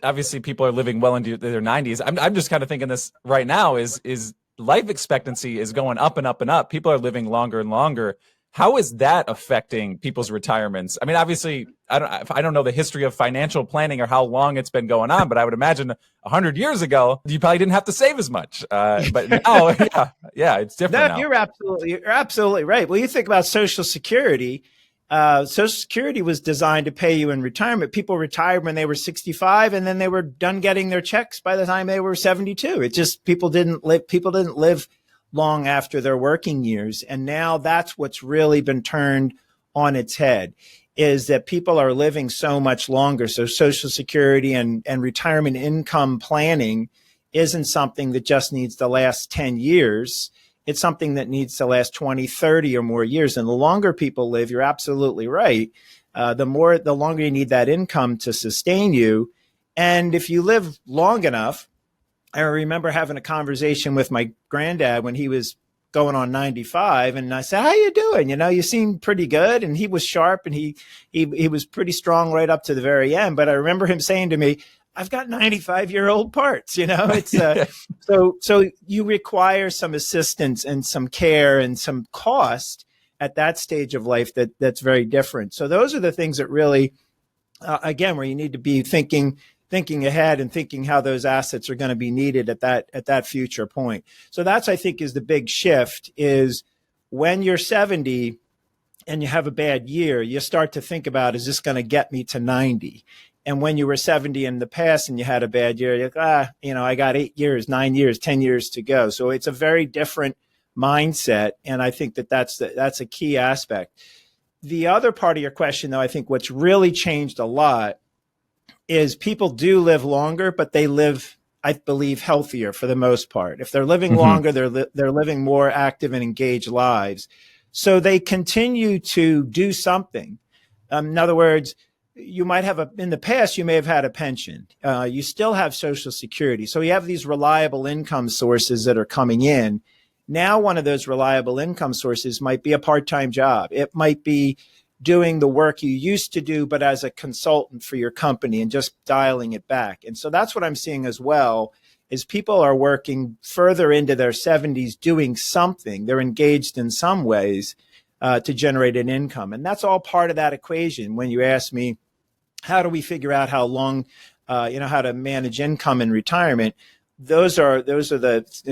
obviously people are living well into their 90s. I'm just kind of thinking this right now is life expectancy is going up and up and up. People are living longer and longer. How is that affecting people's retirements? I mean, obviously, I don't know the history of financial planning or how long it's been going on, but I would imagine 100 years ago you probably didn't have to save as much. But now, yeah, it's different No, now. you're absolutely right. Well, you think about Social Security. Social Security was designed to pay you in retirement. People retired when they were 65, and then they were done getting their checks by the time they were 72. It just people didn't live long after their working years, and now that's what's really been turned on its head. Is that people are living so much longer. So Social Security and retirement income planning isn't something that just needs to last 10 years. It's something that needs to last 20, 30 or more years. And the longer people live, you're absolutely right. The longer you need that income to sustain you. And if you live long enough, I remember having a conversation with my granddad when he was going on 95. And I said, how you doing? You seem pretty good. And he was sharp and he was pretty strong right up to the very end. But I remember him saying to me, I've got 95-year-old parts, it's so you require some assistance and some care and some cost at that stage of life that's very different. So those are the things that really, again, where you need to be thinking ahead and thinking how those assets are going to be needed at that future point. So that's, I think, is the big shift is when you're 70 and you have a bad year, you start to think about, is this going to get me to 90? And when you were 70 in the past and you had a bad year, you're like, I got 8 years, 9 years, 10 years to go. So it's a very different mindset. And I think that's a key aspect. The other part of your question, though, I think what's really changed a lot is people do live longer, but they live, I believe, healthier for the most part. If they're living longer, they're living more active and engaged lives. So they continue to do something. In other words, you might have in the past, you may have had a pension. You still have Social Security. So you have these reliable income sources that are coming in. Now, one of those reliable income sources might be a part-time job. It might be doing the work you used to do, but as a consultant for your company and just dialing it back. And so that's what I'm seeing as well, is people are working further into their 70s doing something. They're engaged in some ways to generate an income. And that's all part of that equation. When you ask me, how do we figure out how long, how to manage income in retirement? Those are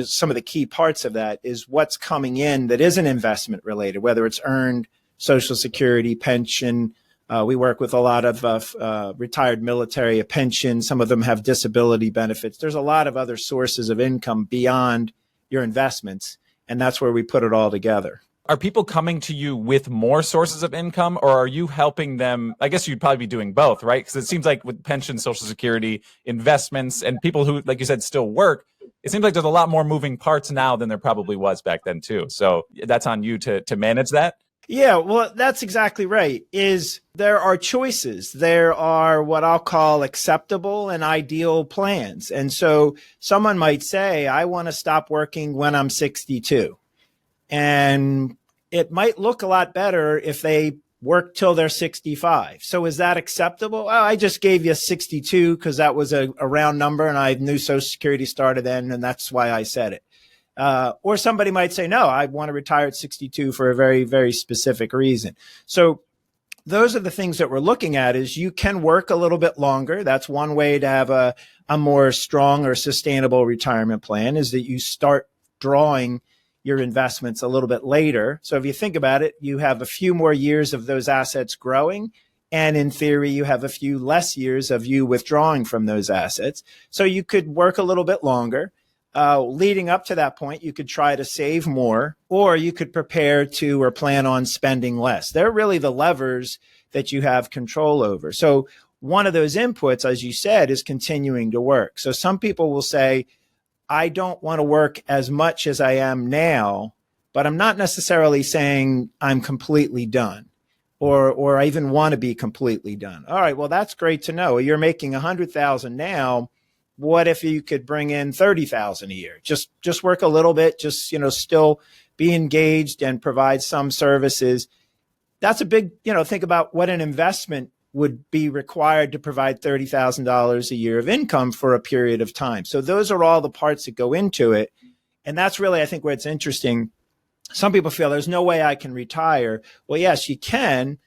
some of the key parts of that is what's coming in that isn't investment related, whether it's earned Social Security, pension. We work with a lot of retired military, a pension. Some of them have disability benefits. There's a lot of other sources of income beyond your investments, and that's where we put it all together. Are people coming to you with more sources of income, or are you helping them? I guess you'd probably be doing both, right? Because it seems like with pension, Social Security, investments, and people who, like you said, still work, it seems like there's a lot more moving parts now than there probably was back then too. So that's on you to manage that. Yeah, well, that's exactly right. There are choices. There are what I'll call acceptable and ideal plans. And so someone might say, I want to stop working when I'm 62. And it might look a lot better if they work till they're 65. So is that acceptable? Oh, I just gave you 62 because that was a round number and I knew Social Security started then, and that's why I said it. Or somebody might say, no, I want to retire at 62 for a very, very specific reason. So those are the things that we're looking at is you can work a little bit longer. That's one way to have a more strong or sustainable retirement plan is that you start drawing your investments a little bit later. So if you think about it, you have a few more years of those assets growing. And in theory, you have a few less years of you withdrawing from those assets. So you could work a little bit longer. Leading up to that point, you could try to save more, or you could prepare to or plan on spending less. They're really the levers that you have control over. So one of those inputs, as you said, is continuing to work. So some people will say, I don't want to work as much as I am now, but I'm not necessarily saying I'm completely done or I even want to be completely done. All right, well, that's great to know. You're making $100,000 now. What if you could bring in $30,000 a year? Just work a little bit, just, still be engaged and provide some services. That's a big, think about what an investment would be required to provide $30,000 a year of income for a period of time. So those are all the parts that go into it. And that's really, I think, where it's interesting. Some people feel there's no way I can retire. Well, yes, you can.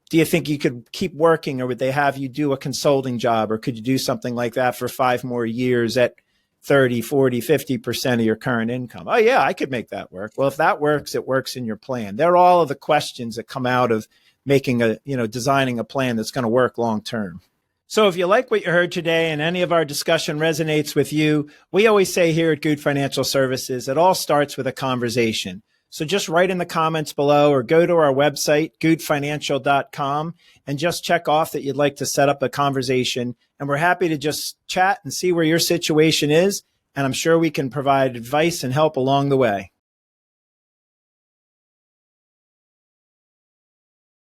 Do you think you could keep working, or would they have you do a consulting job, or could you do something like that for 5 more years at 30, 40, 50% of your current income? Oh, yeah, I could make that work. Well, if that works, it works in your plan. They're all of the questions that come out of making designing a plan that's going to work long term. So if you like what you heard today and any of our discussion resonates with you, we always say here at Good Financial Services, it all starts with a conversation. So just write in the comments below or go to our website, goodfinancial.com, and just check off that you'd like to set up a conversation. And we're happy to just chat and see where your situation is. And I'm sure we can provide advice and help along the way.